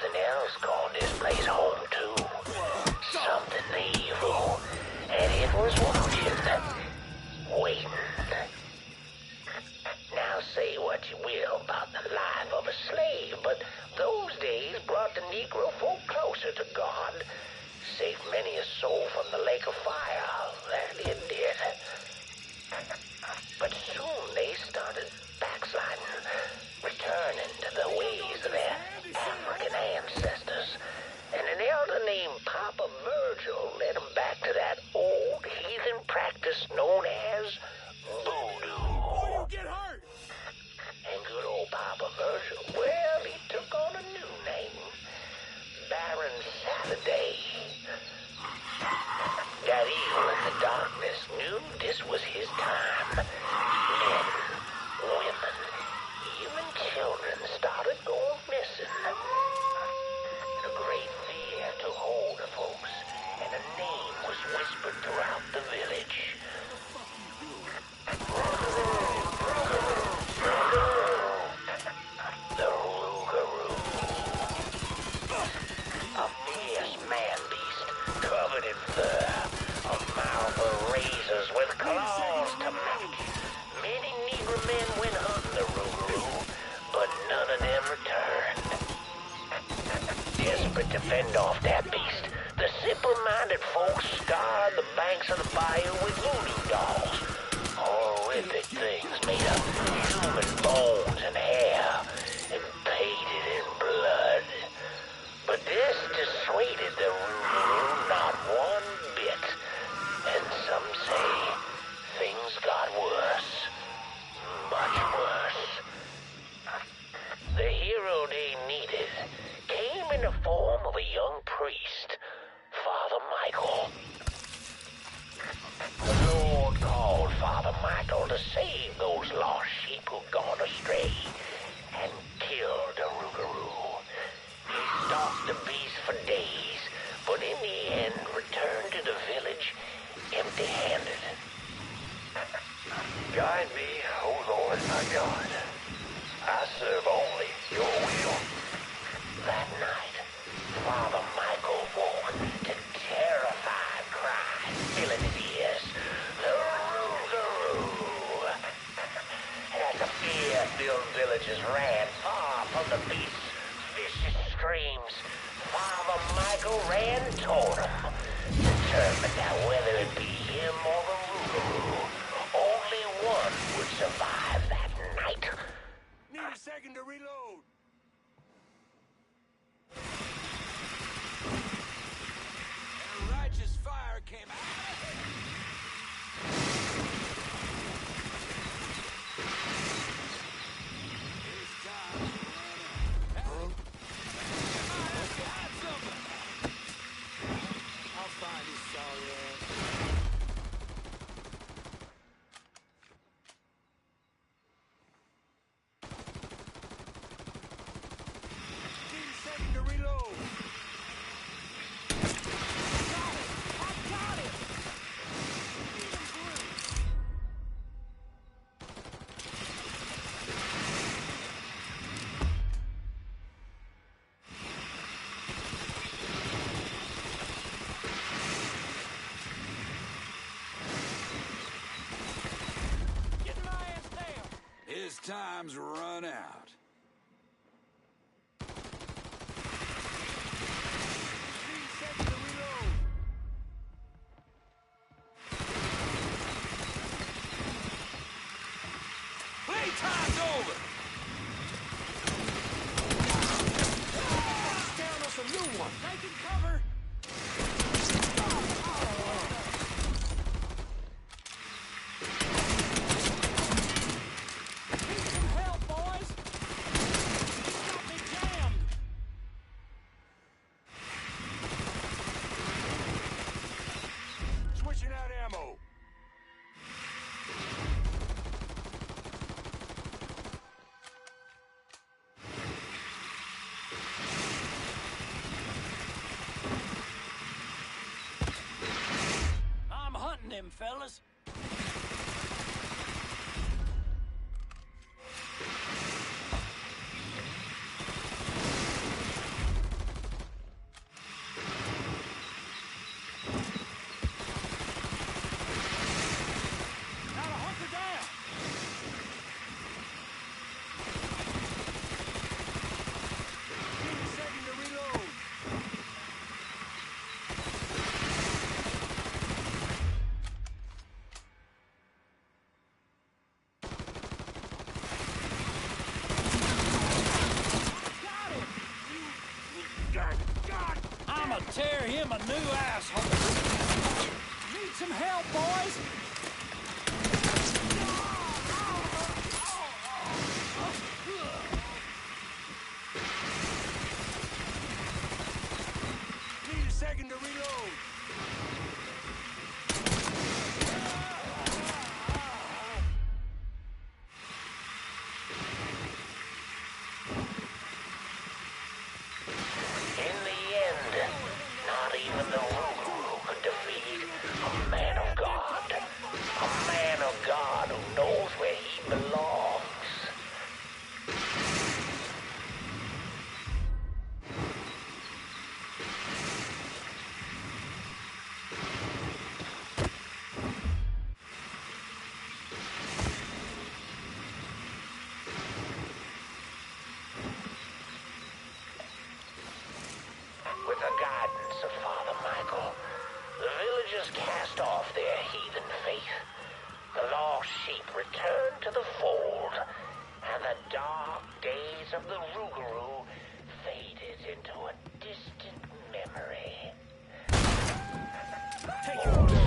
something else called this place home too. Something evil. And it was watching. Waiting. Now say what you will about the life of a slave, but those days brought the Negro folk closer to God. Saved many a soul from the lake of fire. That it did. But soon they started backsliding, returning to the ways of their African ancestors. And an elder named Papa Virgil led them back to that old heathen practice known as voodoo. Oh, you get hurt! And good old Papa Virgil, well, he took on a new name. Baron Saturday. That evil in the darkness knew this was his time. Men, women, even children started going missing. A great fear took hold of folks, and a name was whispered throughout the village. The Rougarou. A fierce man-beast covered in fur, a mouth of razors with claws to match. Many Negro men went hunting the Rougarou, but none of them returned. Desperate to fend off that beast, the simple-minded folks scarred the banks of the bayou with voodoo dolls. Horrific things made of human bones and hair, and painted in blood. But this dissuaded the Rougarou not one bit. And some say things got worse. Much worse. The hero they needed came in the form of a young priest, Father Michael. The Lord called Father Michael to save those lost sheep who'd gone astray and killed the Rougarou. He stalked the beast for days, but in the end returned to the village empty-handed. Guide me, O Lord my God. I serve only your will. That night, Father Michael woke to terrified cries filling his ears. The Rougarou! As the fear-filled villagers ran far from the beast's vicious screams, Father Michael ran toward him, determined that whether it be him or the Rougarou, only one would survive that night. Need a second to reload. And a righteous fire came out. It's time to run out. I'll find his sorry ass. Need a second to reload. I got it! Get my ass down! His time's run out. Need a second to reload. Playtime's over! Down on some new one. Taking cover! Need some help, boys! He's got me jammed! Switching out ammo. I'm hunting them fellas. I'ma tear him a new asshole. Need some help, boys? Need a second to reload. In the end, not even the Rougarou could defeat a man of God. A man of God who knows where he belongs. With the guidance of Father Michael, the villagers cast off their heathen faith. The lost sheep returned to the fold, and the dark days of the Rougarou faded into a distant memory. Take him down.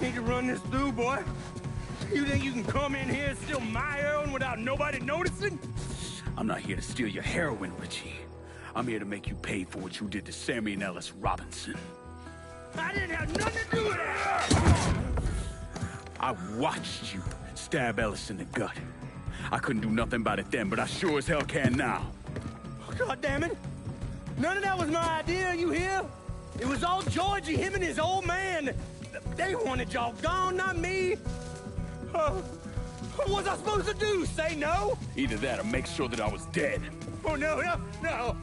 Need to run this through, boy. You think you can come in here and steal my heroin without nobody noticing? I'm not here to steal your heroin, Richie. I'm here to make you pay for what you did to Sammy and Ellis Robinson. I didn't have nothing to do with that! I watched you stab Ellis in the gut. I couldn't do nothing about it then, but I sure as hell can now. God damn it! None of that was my idea, you hear? It was all Georgie, him and his old man. They wanted y'all gone, not me. What was I supposed to do? Say no? Either that or make sure that I was dead. Oh, no. No,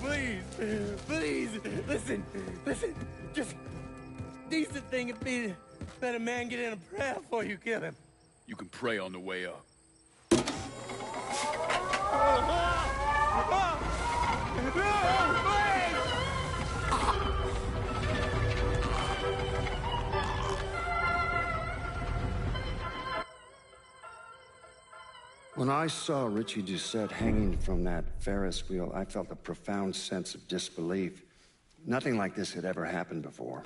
please. Please, listen. Just decent thing would be to let a man get in a prayer before you kill him. You can pray on the way up. When I saw Richie Doucette hanging from that Ferris wheel, I felt a profound sense of disbelief. Nothing like this had ever happened before.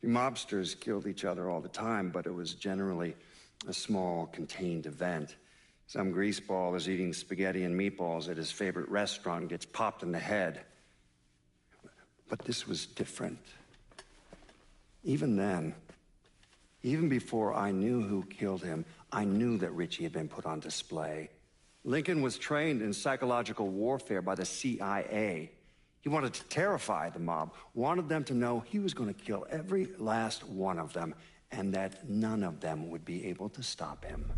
The mobsters killed each other all the time, but it was generally a small, contained event. Some greaseball is eating spaghetti and meatballs at his favorite restaurant and gets popped in the head. But this was different. Even then, even before I knew who killed him, I knew that Richie had been put on display. Lincoln was trained in psychological warfare by the CIA. He wanted to terrify the mob, wanted them to know he was going to kill every last one of them, and that none of them would be able to stop him.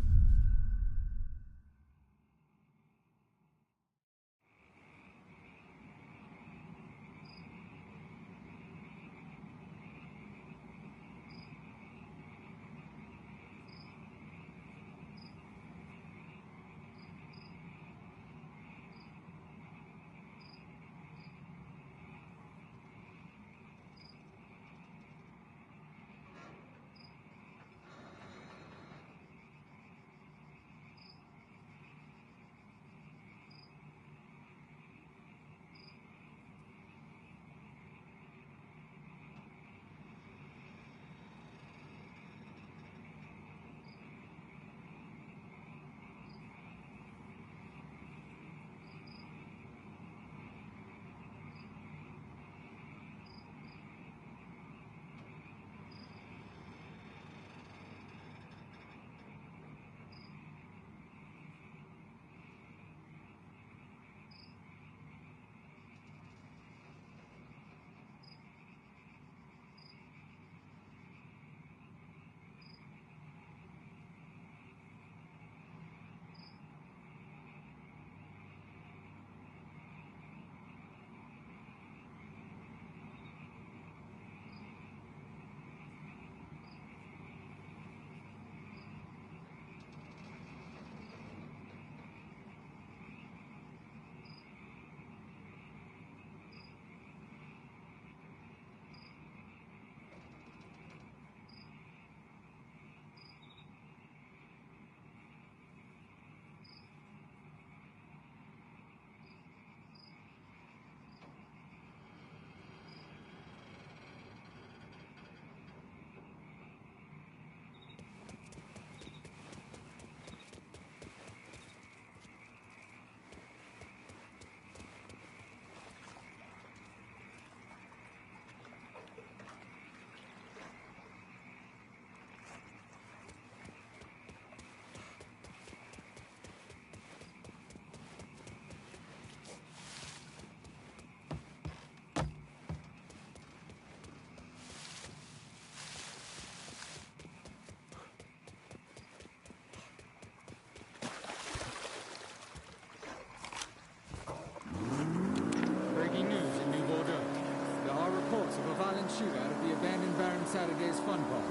fun park.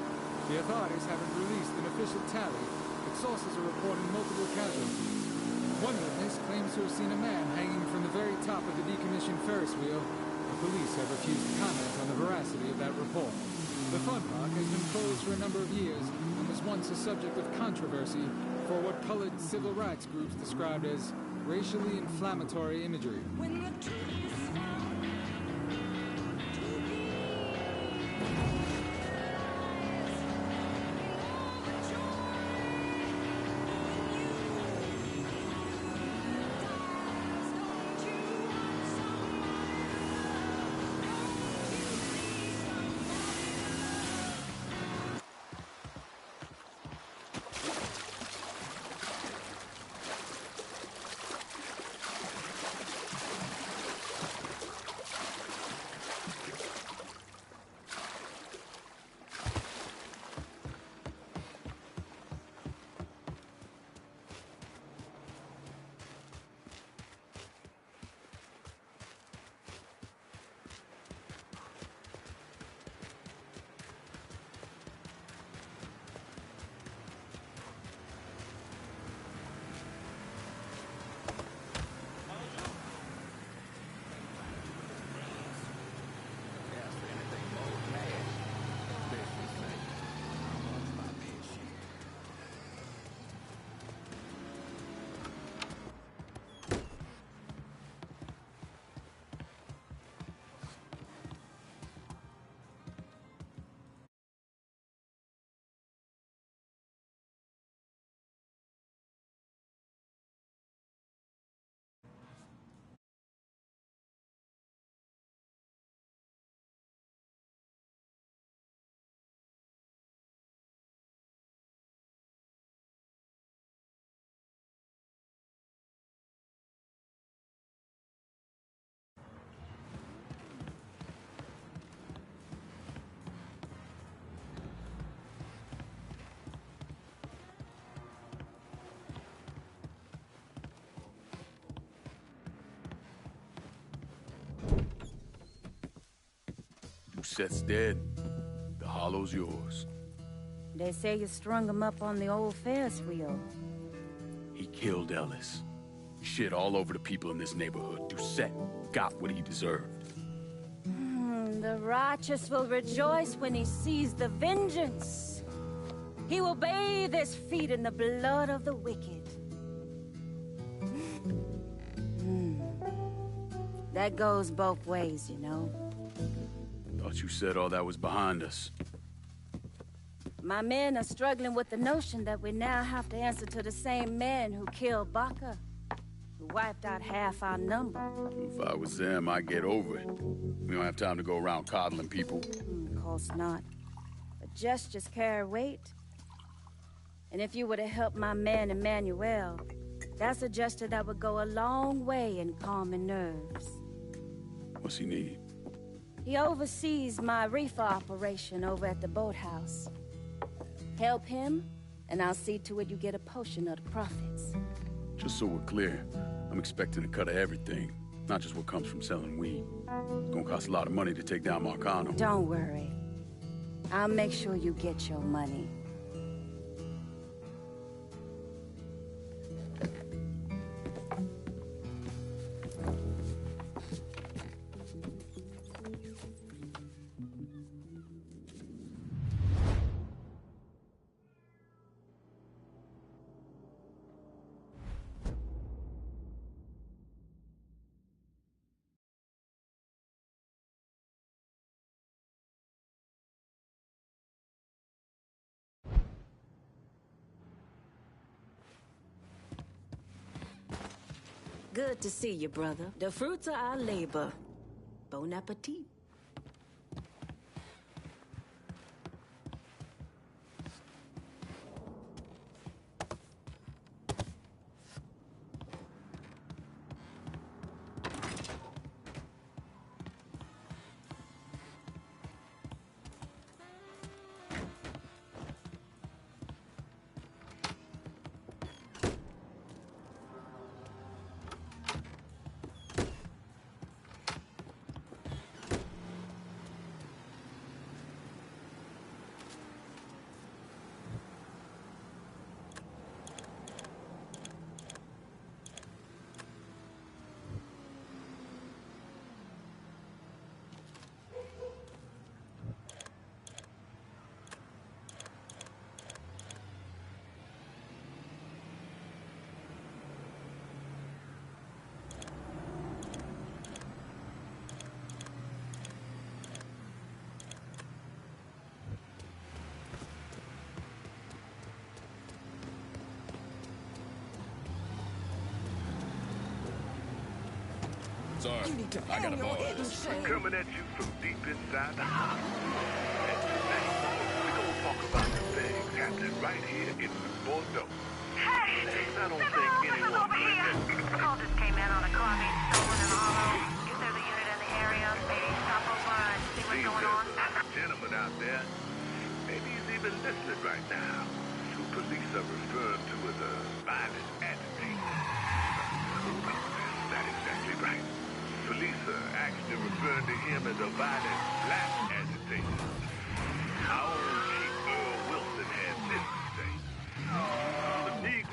The authorities haven't released an official tally, but sources are reporting multiple casualties. One witness claims to have seen a man hanging from the very top of the decommissioned Ferris wheel. The police have refused to comment on the veracity of that report. The fun park has been closed for a number of years and was once a subject of controversy for what colored civil rights groups described as racially inflammatory imagery. When the truth is found to be Seth's dead. The hollow's yours. They say you strung him up on the old Ferris wheel. He killed Ellis. Shit all over the people in this neighborhood. Doucette got what he deserved. The righteous will rejoice when he sees the vengeance. He will bathe his feet in the blood of the wicked. That goes both ways, you know. Thought you said all that was behind us. My men are struggling with the notion that we now have to answer to the same men who killed Baca, who wiped out half our number. If I was them, I'd get over it. We don't have time to go around coddling people. Of course not. But gestures carry weight. And if you were to help my man Emmanuel, that's a gesture that would go a long way in calming nerves. What's he need? He oversees my reefer operation over at the boathouse. Help him, and I'll see to it you get a portion of the profits. Just so we're clear, I'm expecting a cut of everything, not just what comes from selling weed. It's gonna cost a lot of money to take down Marcano. Don't worry. I'll make sure you get your money. Good to see you, brother. The fruits of our labor. Bon appetit. Sorry, You need to I gotta hang your borrow head and this. shame. Coming at you from deep inside the house. And today, we're gonna talk about the things happening right here in Mundo. Hey! Things I don't Civil think officers anyone over here! Call just came in on a car being stolen in Hollow. Is there the unit in the area? Maybe stop over and see what's Seems going on? there's a gentleman out there. Maybe he's even listening right now. Who police are referring to as a violent agitator. That's exactly right. Police are actually referring to him as a violent black agitator. Our own Chief Earl Wilson had this to say. The Negro.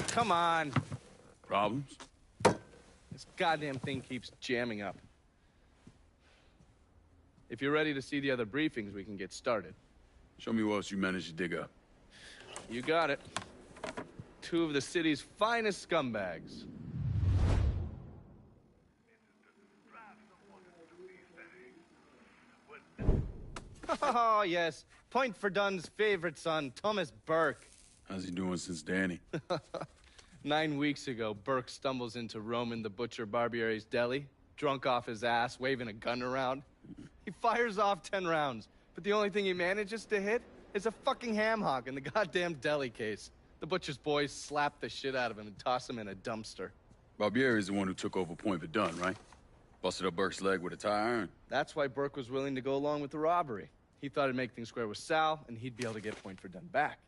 Come on. Problems? This goddamn thing keeps jamming up. If you're ready to see the other briefings, we can get started. Show me what else you managed to dig up. You got it. 2 of the city's finest scumbags. Oh, yes. Point for Dunn's favorite son, Thomas Burke. How's he doing since Danny? 9 weeks ago, Burke stumbles into Roman the Butcher Barbiere's deli, drunk off his ass, waving a gun around. He fires off 10 rounds, but the only thing he manages to hit is a fucking ham hock in the goddamn deli case. The butcher's boys slap the shit out of him and toss him in a dumpster. Barbieri is the one who took over Point Verdun, right? Busted up Burke's leg with a tire iron. That's why Burke was willing to go along with the robbery. He thought it'd make things square with Sal, and he'd be able to get Point Verdun back.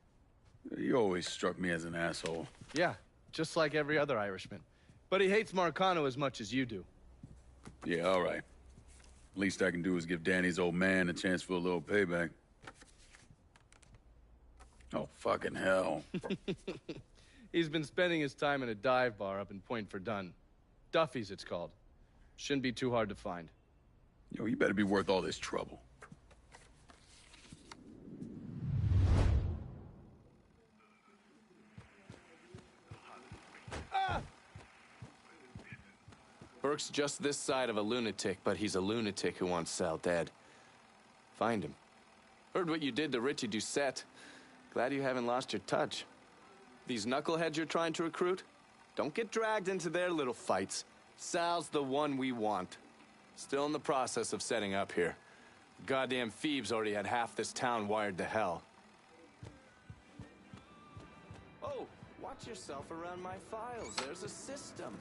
You always struck me as an asshole. Yeah, just like every other Irishman. But he hates Marcano as much as you do. Yeah, all right. Least I can do is give Danny's old man a chance for a little payback. Oh, fucking hell. He's been spending his time in a dive bar up in Point Verdun. Duffy's, it's called. Shouldn't be too hard to find. Yo, you better be worth all this trouble. Burke's just this side of a lunatic, but he's a lunatic who wants Sal dead. Find him. Heard what you did to Richie Doucette. Glad you haven't lost your touch. These knuckleheads you're trying to recruit? Don't get dragged into their little fights. Sal's the one we want. Still in the process of setting up here. Goddamn Phoebes already had half this town wired to hell. Oh, watch yourself around my files. There's a system.